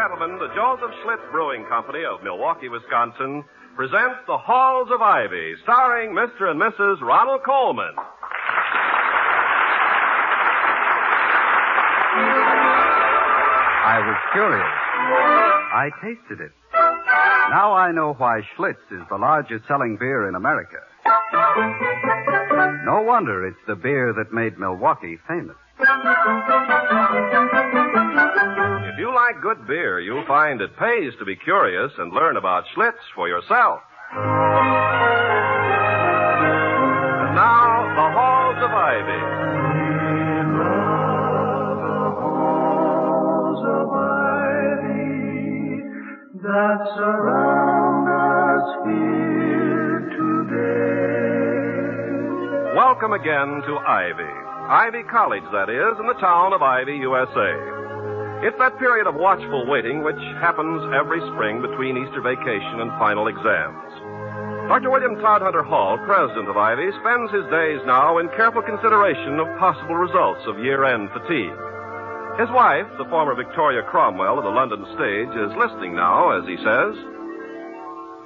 gentlemen, the Joseph Schlitz Brewing Company of Milwaukee, Wisconsin, presents The Halls of Ivy, starring Mr. and Mrs. Ronald Coleman. I was curious. I tasted it. Now I know why Schlitz is the largest selling beer in America. No wonder it's the beer that made Milwaukee famous. If you like good beer, you'll find it pays to be curious and learn about Schlitz for yourself. And now, The Halls of Ivy. That surround us here today. Welcome again to Ivy. Ivy College, that is, in the town of Ivy, USA. It's that period of watchful waiting which happens every spring between Easter vacation and final exams. Dr. William Todhunter Hall, president of Ivy, spends his days now in careful consideration of possible results of year-end fatigue. His wife, the former Victoria Cromwell of the London stage, is listening now, as he says.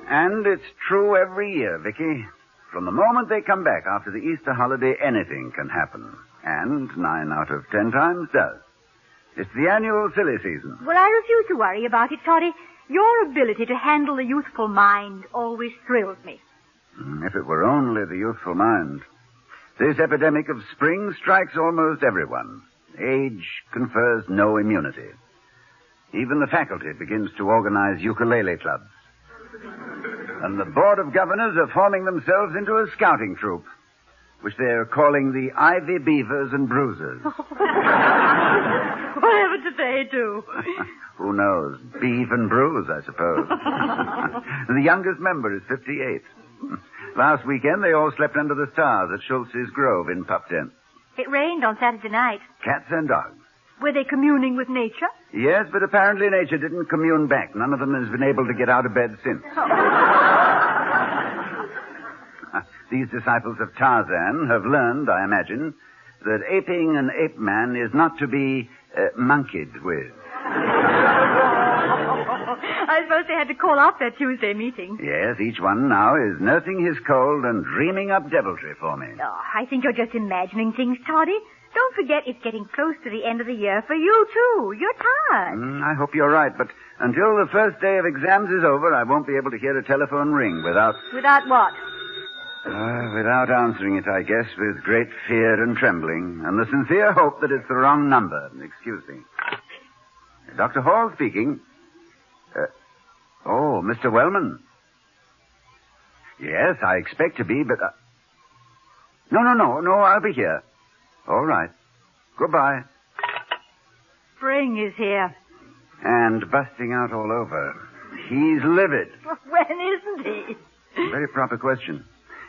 And it's true every year, Vicky. From the moment they come back after the Easter holiday, anything can happen. And 9 out of 10 times does. It's the annual silly season. Well, I refuse to worry about it, Toddy. Your ability to handle the youthful mind always thrills me. If it were only the youthful mind. This epidemic of spring strikes almost everyone. Age confers no immunity. Even the faculty begins to organize ukulele clubs. And the Board of Governors are forming themselves into a scouting troop, which they're calling the Ivy Beavers and Bruisers. Whatever did they do? Who knows? Beef and bruise, I suppose. The youngest member is 58. Last weekend, they all slept under the stars at Schultz's Grove in Pup Tent. It rained on Saturday night. Cats and dogs. Were they communing with nature? Yes, but apparently nature didn't commune back. None of them has been able to get out of bed since. These disciples of Tarzan have learned, I imagine, that aping an ape man is not to be monkeyed with. I suppose they had to call off their Tuesday meeting. Yes, each one now is nursing his cold and dreaming up deviltry for me. Oh, I think you're just imagining things, Toddy. Don't forget it's getting close to the end of the year for you, too. You're tired. I hope you're right, but until the first day of exams is over, I won't be able to hear a telephone ring without... Without what? Without answering it, I guess, with great fear and trembling, and the sincere hope that it's the wrong number. Excuse me. Dr. Hall speaking. Mr. Wellman. Yes, I expect to be, but... No, I'll be here. All right. Goodbye. Spring is here. And busting out all over. He's livid. When isn't he? Very proper question.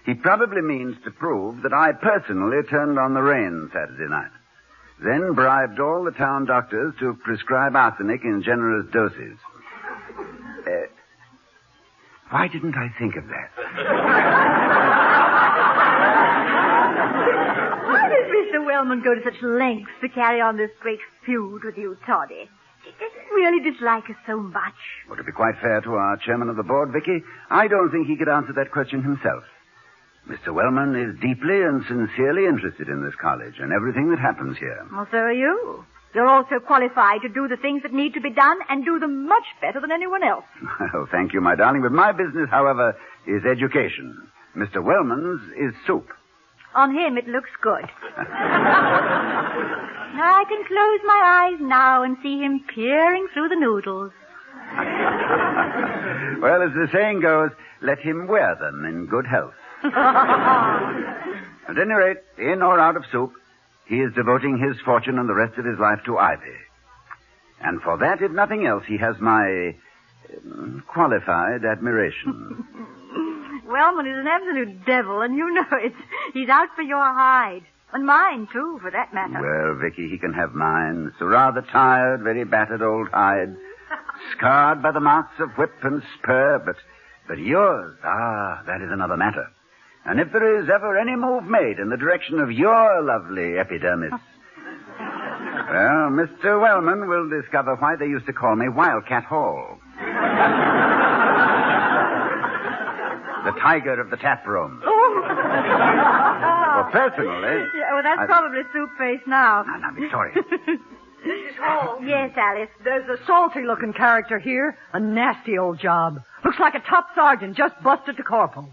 He probably means to prove that I personally turned on the rain Saturday night. Then bribed all the town doctors to prescribe arsenic in generous doses. Why didn't I think of that? Why does Mr. Wellman go to such lengths to carry on this great feud with you, Toddy? He doesn't really dislike us so much. Well, to be quite fair to our chairman of the board, Vicky, I don't think he could answer that question himself. Mr. Wellman is deeply and sincerely interested in this college and everything that happens here. Well, so are you. You're also qualified to do the things that need to be done and do them much better than anyone else. Well, thank you, my darling. But my business, however, is education. Mr. Wellman's is soup. On him, it looks good. I can close my eyes now and see him peering through the noodles. Well, as the saying goes, let him wear them in good health. At any rate, in or out of soup, he is devoting his fortune and the rest of his life to Ivy. And for that, if nothing else, he has my qualified admiration. Wellman is an absolute devil, and you know it. He's out for your hide. And mine, too, for that matter. Well, Vicky, he can have mine. It's a rather tired, very battered old hide. Scarred by the marks of whip and spur, but yours, that is another matter. And if there is ever any move made in the direction of your lovely epidermis... Well, Mr. Wellman will discover why they used to call me Wildcat Hall. The tiger of the tap room. Oh. Well, personally... Yeah, well, that's probably Soup Face now. Now, Victoria. Mrs. Hall. Yes, Alice. There's a salty-looking character here. A nasty old job. Looks like a top sergeant just busted to corporal.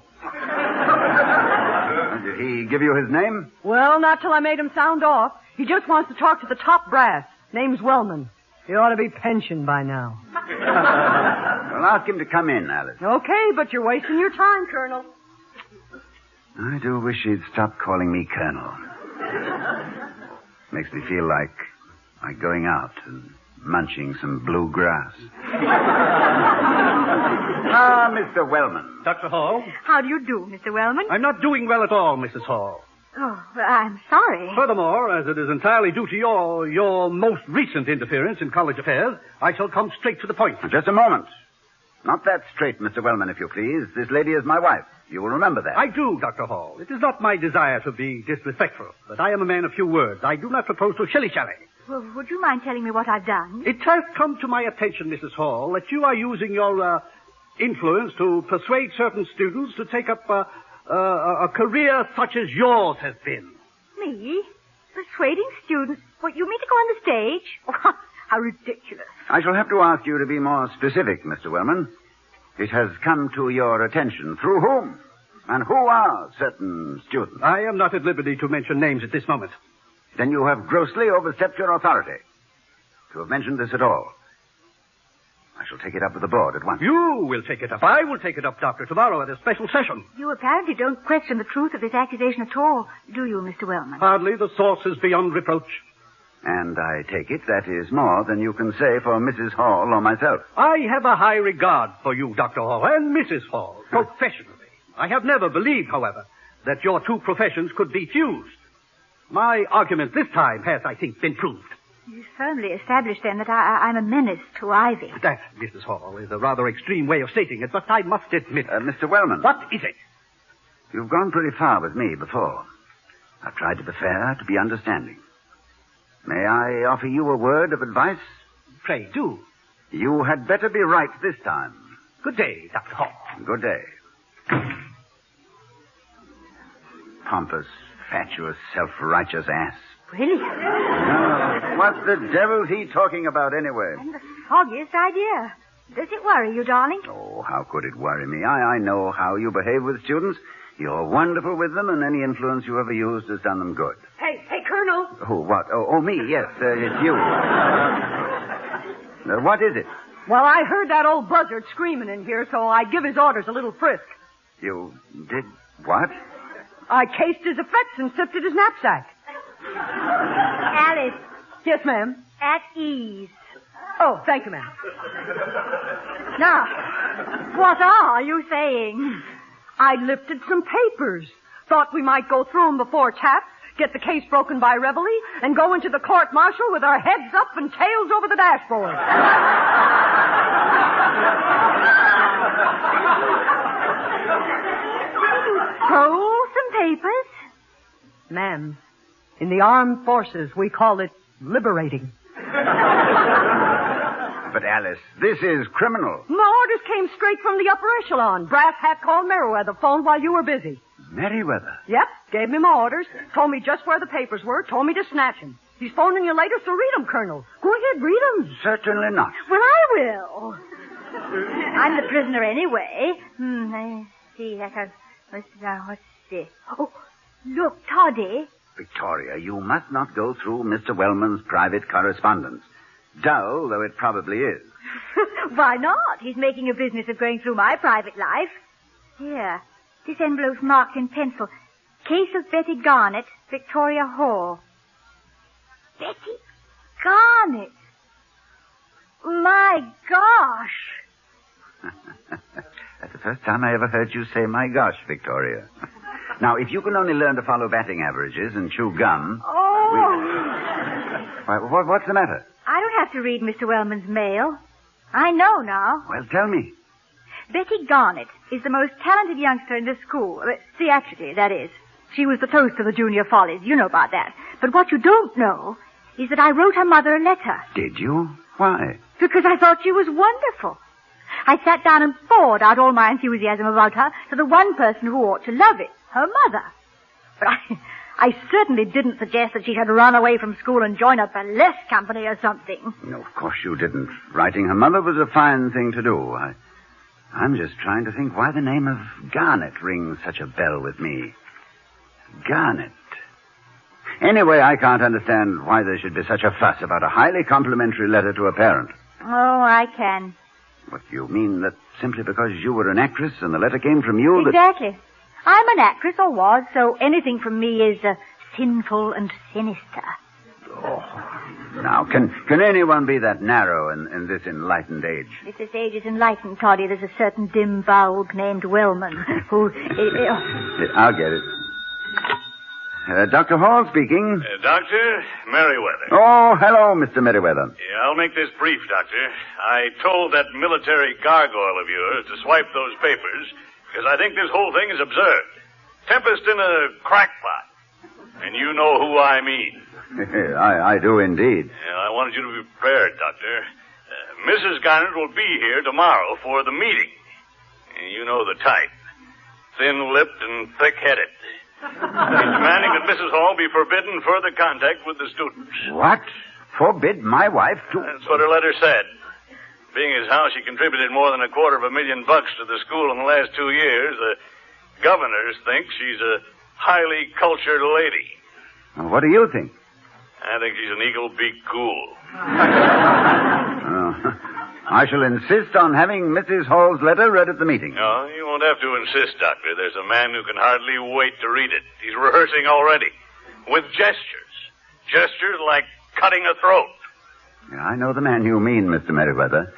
Did he give you his name? Well, not till I made him sound off. He just wants to talk to the top brass. Name's Wellman. He ought to be pensioned by now. Well, ask him to come in, Alice. Okay, but you're wasting your time, Colonel. I do wish he'd stop calling me Colonel. Makes me feel like going out and munching some blue grass. Mr. Wellman. Dr. Hall? How do you do, Mr. Wellman? I'm not doing well at all, Mrs. Hall. Oh, well, I'm sorry. Furthermore, as it is entirely due to your most recent interference in college affairs, I shall come straight to the point. Just a moment. Not that straight, Mr. Wellman, if you please. This lady is my wife. You will remember that. I do, Dr. Hall. It is not my desire to be disrespectful, but I am a man of few words. I do not propose to shilly-shally. Well, would you mind telling me what I've done? It has come to my attention, Mrs. Hall, that you are using your influence to persuade certain students to take up a career such as yours has been. Me? Persuading students? What, you mean to go on the stage? Oh, how ridiculous. I shall have to ask you to be more specific, Mr. Wellman. It has come to your attention. Through whom? And who are certain students? I am not at liberty to mention names at this moment. Then you have grossly overstepped your authority to have mentioned this at all. I shall take it up with the board at once. You will take it up. I will take it up, Doctor, tomorrow at a special session. You apparently don't question the truth of this accusation at all, do you, Mr. Wellman? Hardly. The source is beyond reproach. And I take it that is more than you can say for Mrs. Hall or myself. I have a high regard for you, Dr. Hall, and Mrs. Hall, professionally. I have never believed, however, that your two professions could be fused. My argument this time has, I think, been proved. You firmly established, then, that I'm a menace to Ivy. That, Mrs. Hall, is a rather extreme way of stating it, but I must admit... Mr. Wellman. What is it? You've gone pretty far with me before. I've tried to be fair, to be understanding. May I offer you a word of advice? Pray do. You had better be right this time. Good day, Dr. Hall. Good day. Pompous, fatuous, self-righteous ass. Really? No. What the devil's he talking about anyway? And the foggiest idea. Does it worry you, darling? Oh, how could it worry me? I know how you behave with students. You're wonderful with them, and any influence you ever used has done them good. Hey, Colonel. Who, what? Oh, me, yes. It's you. What is it? Well, I heard that old buzzard screaming in here, so I give his orders a little frisk. You did what? I cased his effects and sifted his knapsack. Alice. Yes, ma'am. At ease. Oh, thank you, ma'am. Now, what are you saying? I lifted some papers. Thought we might go through them before tap, get the case broken by reveille, and go into the court-martial with our heads up and tails over the dashboard. Stole some papers? Ma'am, in the armed forces, we call it liberating. But, Alice, this is criminal. My orders came straight from the upper echelon. Brass hat called Merriweather phoned while you were busy. Merriweather? Yep, gave me my orders, told me just where the papers were, told me to snatch them. He's phoning you later, so read them, Colonel. Go ahead, read them. Certainly not. Well, I will. I'm the prisoner anyway. I see. What's this? Oh, look, Toddy. Victoria, you must not go through Mr. Wellman's private correspondence. Dull though it probably is. Why not? He's making a business of going through my private life. Here, this envelope's marked in pencil. Case of Betty Garnet, Victoria Hall. Betty Garnet? My gosh. That's the first time I ever heard you say my gosh, Victoria. Now, if you can only learn to follow batting averages and chew gum... Oh! Why, what's the matter? I don't have to read Mr. Wellman's mail. I know now. Well, tell me. Betty Garnet is the most talented youngster in this school. Theatrically, that is. She was the toast of the Junior Follies. You know about that. But what you don't know is that I wrote her mother a letter. Did you? Why? Because I thought she was wonderful. I sat down and poured out all my enthusiasm about her to the one person who ought to love it, her mother. But I certainly didn't suggest that she should run away from school and join a burlesque company or something. No, of course you didn't. Writing her mother was a fine thing to do. I'm just trying to think why the name of Garnet rings such a bell with me. Garnet. Anyway, I can't understand why there should be such a fuss about a highly complimentary letter to a parent. Oh, I can. What, you mean that simply because you were an actress and the letter came from you Exactly. I'm an actress, or was, so anything from me is sinful and sinister. Oh. Now, can anyone be that narrow in this enlightened age? If this age is enlightened, Toddy, there's a certain dim bulb named Wellman who... I'll get it. Dr. Hall speaking. Doctor Merriweather. Oh, hello, Mr. Merriweather. Yeah, I'll make this brief, Doctor. I told that military gargoyle of yours to swipe those papers because I think this whole thing is absurd. Tempest in a crackpot. And you know who I mean. I do indeed. Yeah, I wanted you to be prepared, Doctor. Mrs. Garnet will be here tomorrow for the meeting. You know the type. Thin-lipped and thick-headed. He's demanding that Mrs. Hall be forbidden further contact with the students. What? Forbid my wife to... That's what her letter said. Being as how she contributed more than $250,000 to the school in the last 2 years, the governors think she's a highly cultured lady. Well, what do you think? I think she's an eagle-beak ghoul. I shall insist on having Mrs. Hall's letter read at the meeting. No, you won't have to insist, Doctor. There's a man who can hardly wait to read it. He's rehearsing already. With gestures. Gestures like cutting a throat. Yeah, I know the man you mean, Mr. Merriweather.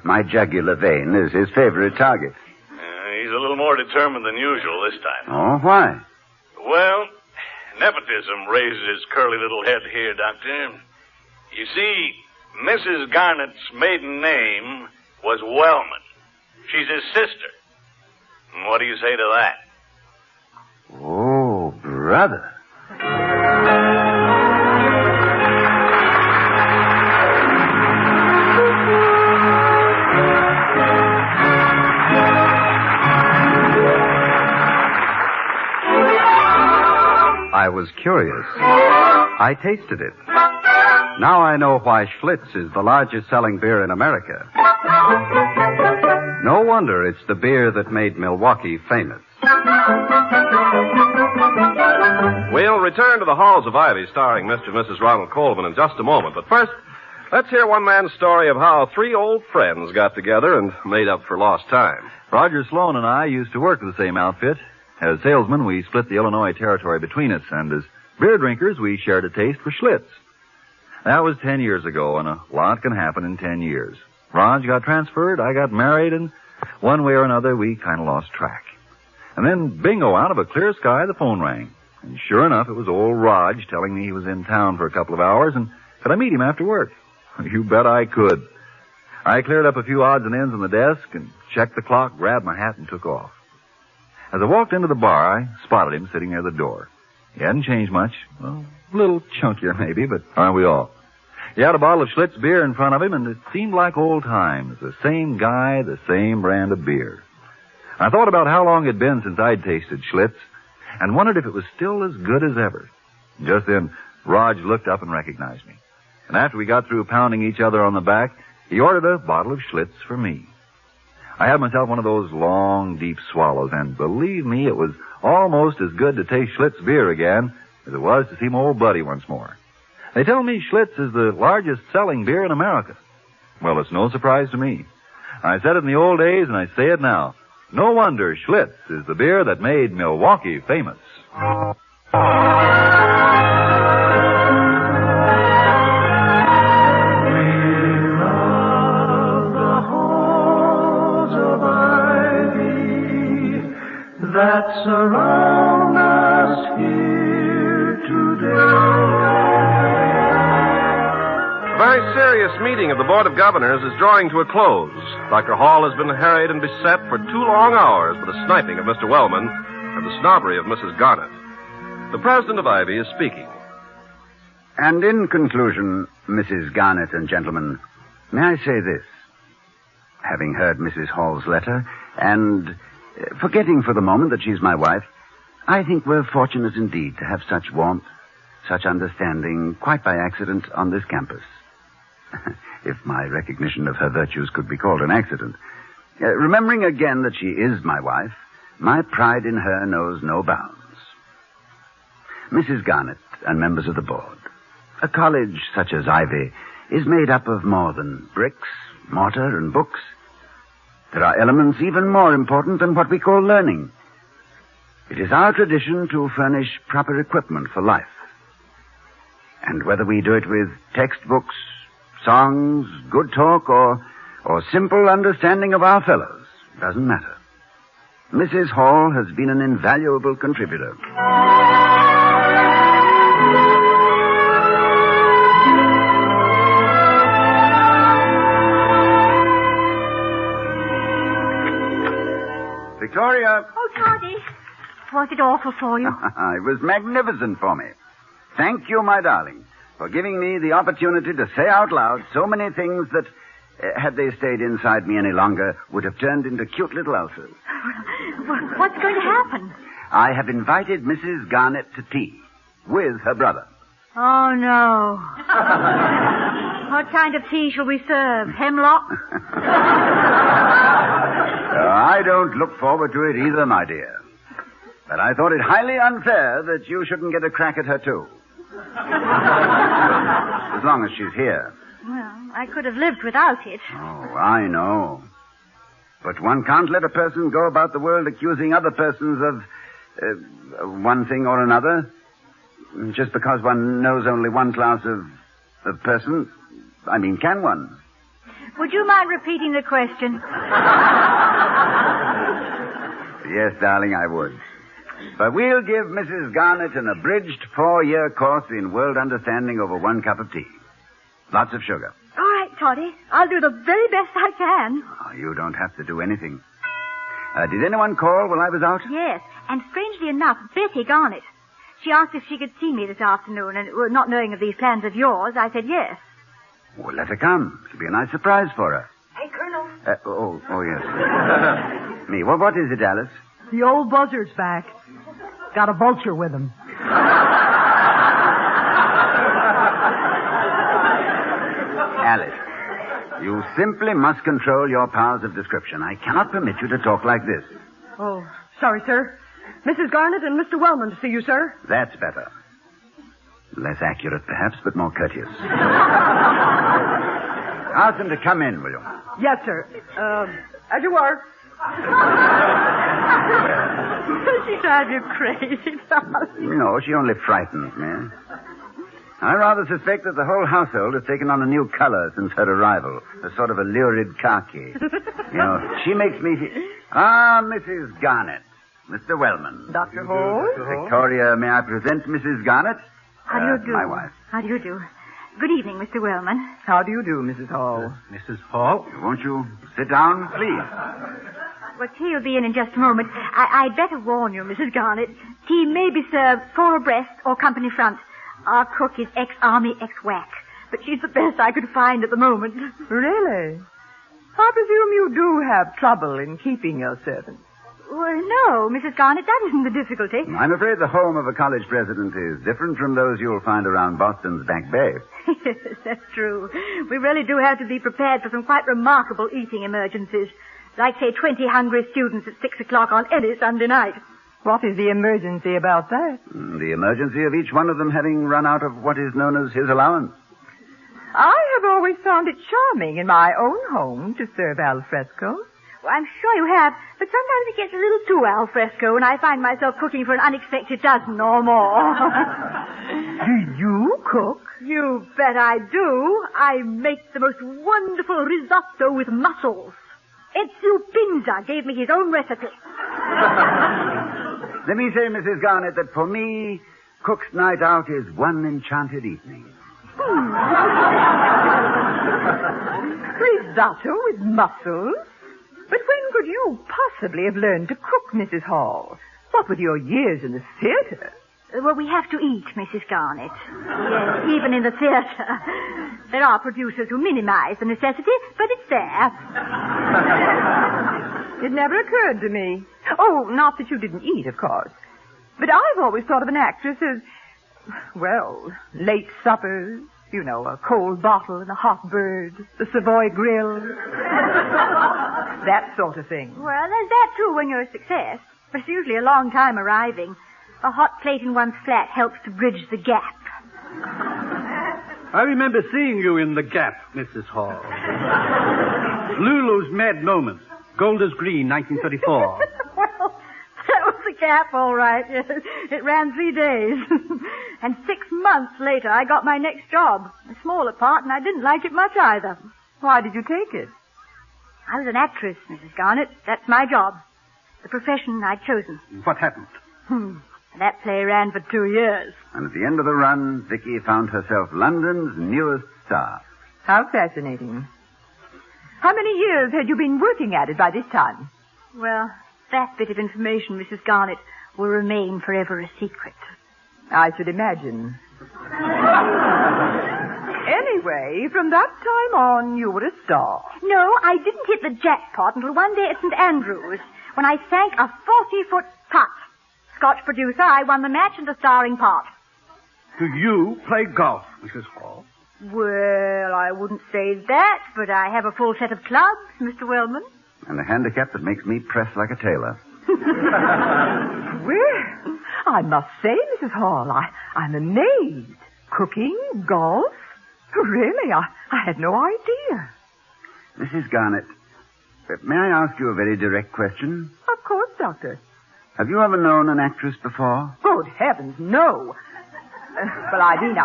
My jugular vein is his favorite target. He's a little more determined than usual this time. Oh, why? Well, nepotism raises its curly little head here, Doctor. You see, Mrs. Garnet's maiden name was Wellman. She's his sister. And what do you say to that? Oh, brother. I was curious. I tasted it. Now I know why Schlitz is the largest selling beer in America. No wonder it's the beer that made Milwaukee famous. We'll return to the Halls of Ivy starring Mr. and Mrs. Ronald Colvin in just a moment. But first, let's hear one man's story of how 3 old friends got together and made up for lost time. Roger Sloan and I used to work with the same outfit. As salesmen, we split the Illinois territory between us, and as beer drinkers, we shared a taste for Schlitz. That was 10 years ago, and a lot can happen in 10 years. Raj got transferred, I got married, and one way or another, we kind of lost track. And then, bingo, out of a clear sky, the phone rang. And sure enough, it was old Raj telling me he was in town for a couple of hours, and could I meet him after work? You bet I could. I cleared up a few odds and ends on the desk and checked the clock, grabbed my hat, and took off. As I walked into the bar, I spotted him sitting near the door. He hadn't changed much. Well, a little chunkier maybe, but aren't we all? He had a bottle of Schlitz beer in front of him, and it seemed like old times. The same guy, the same brand of beer. I thought about how long it had been since I'd tasted Schlitz, and wondered if it was still as good as ever. Just then, Raj looked up and recognized me. And after we got through pounding each other on the back, he ordered a bottle of Schlitz for me. I had myself one of those long, deep swallows, and believe me, it was almost as good to taste Schlitz beer again as it was to see my old buddy once more. They tell me Schlitz is the largest selling beer in America. Well, it's no surprise to me. I said it in the old days, and I say it now. No wonder Schlitz is the beer that made Milwaukee famous. That surround us here today. A very serious meeting of the Board of Governors is drawing to a close. Dr. Hall has been harried and beset for 2 long hours by the sniping of Mr. Wellman and the snobbery of Mrs. Garnet. The president of Ivy is speaking. And in conclusion, Mrs. Garnet and gentlemen, may I say this? Having heard Mrs. Hall's letter, and forgetting for the moment that she's my wife, I think we're fortunate indeed to have such warmth, such understanding, quite by accident, on this campus. If my recognition of her virtues could be called an accident. Remembering again that she is my wife, my pride in her knows no bounds. Mrs. Garnet and members of the board, a college such as Ivy is made up of more than bricks, mortar, and books. There are elements even more important than what we call learning. It is our tradition to furnish proper equipment for life. And whether we do it with textbooks, songs, good talk, or simple understanding of our fellows, doesn't matter. Mrs. Hall has been an invaluable contributor. Victoria! Oh, Toddy. Was it awful for you? It was magnificent for me. Thank you, my darling, for giving me the opportunity to say out loud so many things that, had they stayed inside me any longer, would have turned into cute little ulcers. What's going to happen? I have invited Mrs. Garnet to tea with her brother. Oh, no. What kind of tea shall we serve? Hemlock? I don't look forward to it either, my dear. But I thought it highly unfair that you shouldn't get a crack at her, too. As long as she's here. Well, I could have lived without it. Oh, I know. But one can't let a person go about the world accusing other persons of one thing or another. Just because one knows only one class of person. I mean, can one? Would you mind repeating the question? Yes, darling, I would. But we'll give Mrs. Garnet an abridged 4-year course in world understanding over 1 cup of tea. Lots of sugar. All right, Toddy. I'll do the very best I can. Oh, you don't have to do anything. Did anyone call while I was out? Yes, and strangely enough, Betty Garnet. She asked if she could see me this afternoon, and not knowing of these plans of yours, I said yes. Well, let her come. It'll be a nice surprise for her. Hey, Colonel. Oh, yes. Me. Well, what is it, Alice? The old buzzard's back. Got a vulture with him. Alice, you simply must control your powers of description. I cannot permit you to talk like this. Oh, sorry, sir. Mrs. Garnet and Mr. Wellman to see you, sir. That's better. Less accurate, perhaps, but more courteous. Ask them to come in, will you? Yes, sir. As you were. She drives you crazy, darling. No, she only frightens me. I rather suspect that the whole household has taken on a new color since her arrival. A sort of a lurid khaki. You know, she makes me feel... Ah, Mrs. Garnet. Mr. Wellman. Dr. Hall? Victoria, may I present Mrs. Garnet? How do you do? My wife. How do you do? Good evening, Mr. Wellman. How do you do, Mrs. Hall? Mrs. Hall? Won't you sit down, please? Well, tea will be in just a moment. I'd better warn you, Mrs. Garnet. Tea may be served 4 abreast or company front. Our cook is ex-army, ex-WAC. But she's the best I could find at the moment. Really? I presume you do have trouble in keeping your servants. Well, no, Mrs. Garnet, that isn't the difficulty. I'm afraid the home of a college president is different from those you'll find around Boston's Back Bay. Yes, that's true. We really do have to be prepared for some quite remarkable eating emergencies. Like, say, 20 hungry students at 6 o'clock on any Sunday night. What is the emergency about that? The emergency of each one of them having run out of what is known as his allowance. I have always found it charming in my own home to serve al fresco. Well, I'm sure you have, but sometimes it gets a little too al fresco, and I find myself cooking for an unexpected dozen or more. Do you cook? You bet I do. I make the most wonderful risotto with mussels. Ezio Pinza gave me his own recipe. Let me say, Mrs. Garnet, that for me, cook's night out is one enchanted evening. Risotto with mussels? But when could you possibly have learned to cook, Mrs. Hall? What with your years in the theater? Well, we have to eat, Mrs. Garnet. Yes, even in the theater. There are producers who minimize the necessity, but it's there. It never occurred to me. Oh, not that you didn't eat, of course. But I've always thought of an actress as, well, late suppers, you know, a cold bottle and a hot bird, the Savoy grill, that sort of thing. Well, there's that, too, when you're a success. But it's usually a long time arriving. A hot plate in one's flat helps to bridge the gap. I remember seeing you in The Gap, Mrs. Hall. Lulu's Mad Moments, Golders Green, 1934. Well, that was the Gap, all right. It ran 3 days. And 6 months later, I got my next job. A smaller part, and I didn't like it much either. Why did you take it? I was an actress, Mrs. Garnet. That's my job. The profession I'd chosen. What happened? That play ran for 2 years. And at the end of the run, Vicky found herself London's newest star. How fascinating. How many years had you been working at it by this time? Well, that bit of information, Mrs. Garnet, will remain forever a secret. I should imagine. Anyway, from that time on, you were a star. No, I didn't hit the jackpot until one day at St. Andrews, when I sank a 40-foot putt. Scotch producer, I won the match and the starring part. Do you play golf, Mrs. Hall? Well, I wouldn't say that, but I have a full set of clubs, Mr. Wellman. And a handicap that makes me press like a tailor. Well, I must say, Mrs. Hall, I'm amazed. Cooking, golf? Really, I had no idea. Mrs. Garnet, may I ask you a very direct question? Of course, Doctor. Have you ever known an actress before? Good heavens, no. Well, I mean,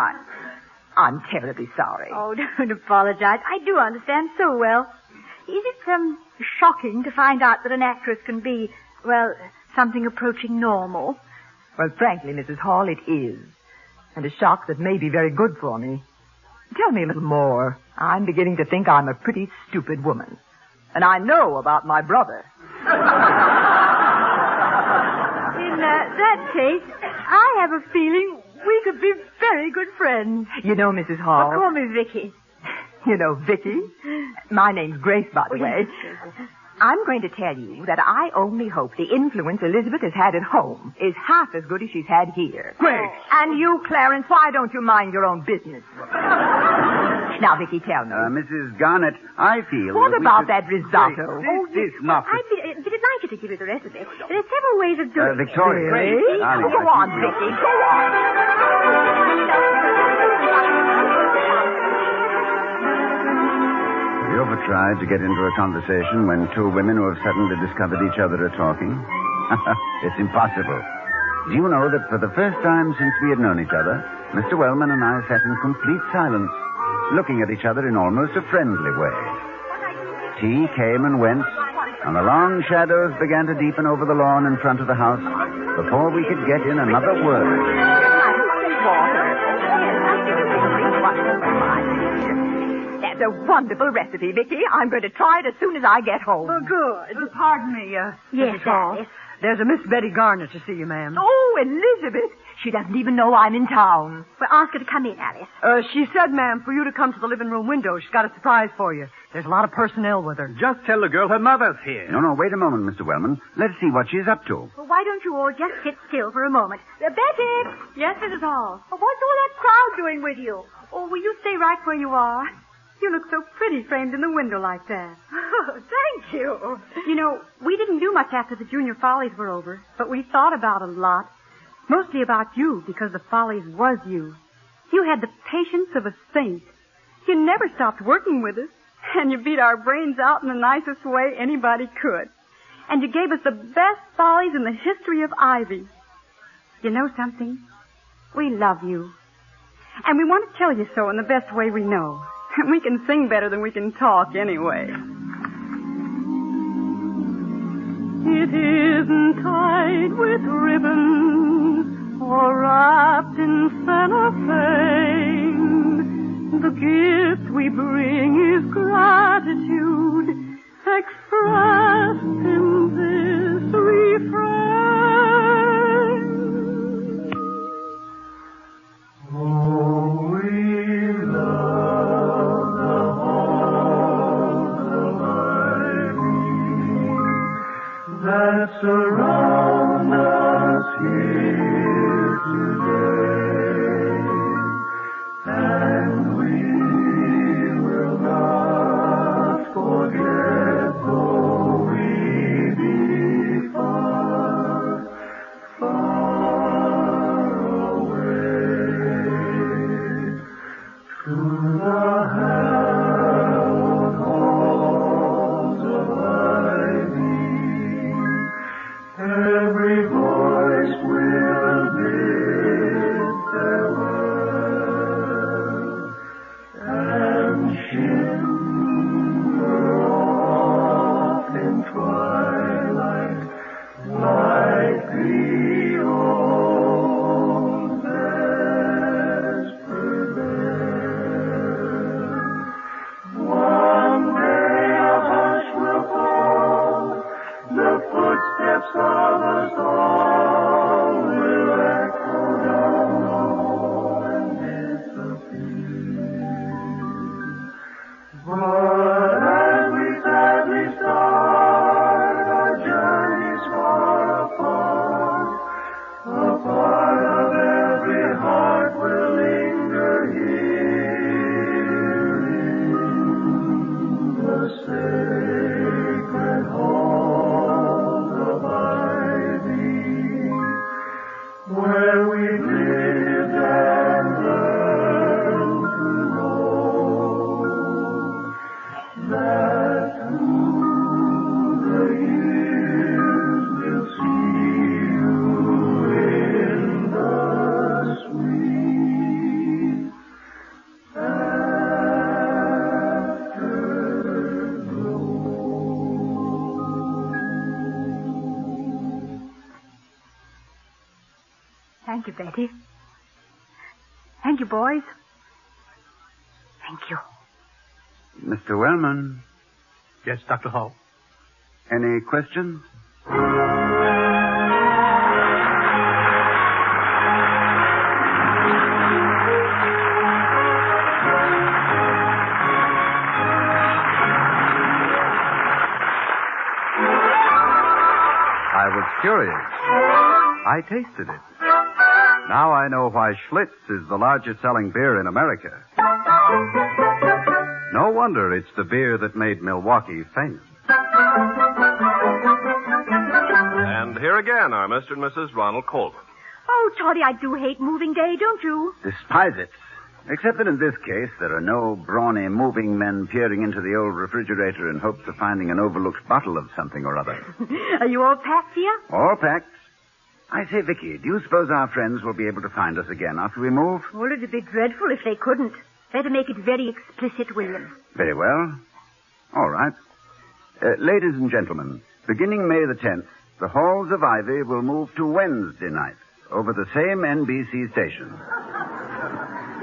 I'm terribly sorry. Oh, don't apologize. I do understand so well. Is it, shocking to find out that an actress can be, well, something approaching normal? Well, frankly, Mrs. Hall, it is. And a shock that may be very good for me. Tell me a little more. I'm beginning to think I'm a pretty stupid woman. And I know about my brother. In that case, I have a feeling we could be very good friends. You know, Mrs. Hall... Call me Vicky. You know, Vicky? My name's Grace, by the way. I'm going to tell you that I only hope the influence Elizabeth has had at home is half as good as she's had here. Grace! And you, Clarence, why don't you mind your own business? Now, Vicky, tell me. Mrs. Garnet, I feel... What about that risotto? This is not... I'd be delighted to give you the recipe. There are several ways of doing Victoria. it. Really? Darling, Go on, Vicky. Go on. Have you ever tried to get into a conversation when two women who have suddenly discovered each other are talking? It's impossible. Do you know that for the first time since we had known each other, Mr. Wellman and I sat in complete silence, looking at each other in almost a friendly way. Tea came and went, and the long shadows began to deepen over the lawn in front of the house before we could get in another word. That's a wonderful recipe, Vicky. I'm going to try it as soon as I get home. Oh, good. Pardon me, Yes, Mrs. Hall. Alice. There's a Miss Betty Garnet to see you, ma'am. Oh, Elizabeth. She doesn't even know I'm in town. Well, ask her to come in, Alice. She said, ma'am, for you to come to the living room window. She's got a surprise for you. There's a lot of personnel with her. Just tell the girl her mother's here. No, wait a moment, Mr. Wellman. Let's see what she's up to. Well, why don't you all just sit still for a moment? Betty! Yes, Mrs. Hall? What's all that crowd doing with you? Oh, will you stay right where you are? You look so pretty framed in the window like that. Oh, thank you. You know, we didn't do much after the Junior Follies were over, but we thought about a lot. Mostly about you, because the Follies was you. You had the patience of a saint. You never stopped working with us, and you beat our brains out in the nicest way anybody could. And you gave us the best Follies in the history of Ivy. You know something? We love you. And we want to tell you so in the best way we know. We can sing better than we can talk anyway. It isn't tied with ribbons or wrapped in cellophane. The gift we bring is gratitude expressed in this refrain. Betty. Thank you, boys. Thank you. Mr. Wellman, Yes, Dr. Hall. any questions? I was curious. I tasted it. Now I know why Schlitz is the largest selling beer in America. No wonder it's the beer that made Milwaukee famous. And here again are Mr. and Mrs. Ronald Colvin. Oh, Toddy, I do hate moving day, don't you? Despise it. Except that in this case, there are no brawny moving men peering into the old refrigerator in hopes of finding an overlooked bottle of something or other. Are you all packed here? All packed. I say, Vicky, do you suppose our friends will be able to find us again after we move? Well, it'd be dreadful if they couldn't. Better make it very explicit, William. Very well. All right. Ladies and gentlemen, beginning May the 10th, the Halls of Ivy will move to Wednesday nights over the same NBC station.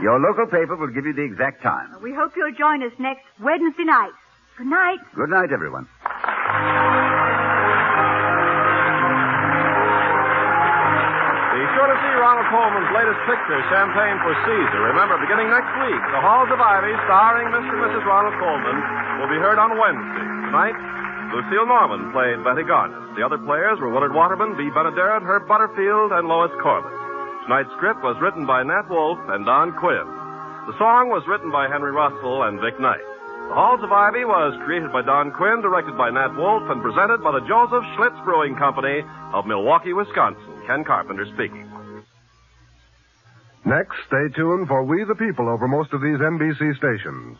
Your local paper will give you the exact time. We hope you'll join us next Wednesday night. Good night. Good night, everyone. Be sure to see Ronald Colman's latest picture, Champagne for Caesar. Remember, beginning next week, The Halls of Ivy, starring Mr. and Mrs. Ronald Colman, will be heard on Wednesday. Tonight, Lucille Norman played Betty Garnet. The other players were Willard Waterman, Bea Benaderet, Herb Butterfield, and Lois Corbett. Tonight's script was written by Nat Wolfe and Don Quinn. The song was written by Henry Russell and Vic Knight. The Halls of Ivy was created by Don Quinn, directed by Nat Wolfe, and presented by the Joseph Schlitz Brewing Company of Milwaukee, Wisconsin. Ken Carpenter speaking. Next, stay tuned for We the People over most of these NBC stations.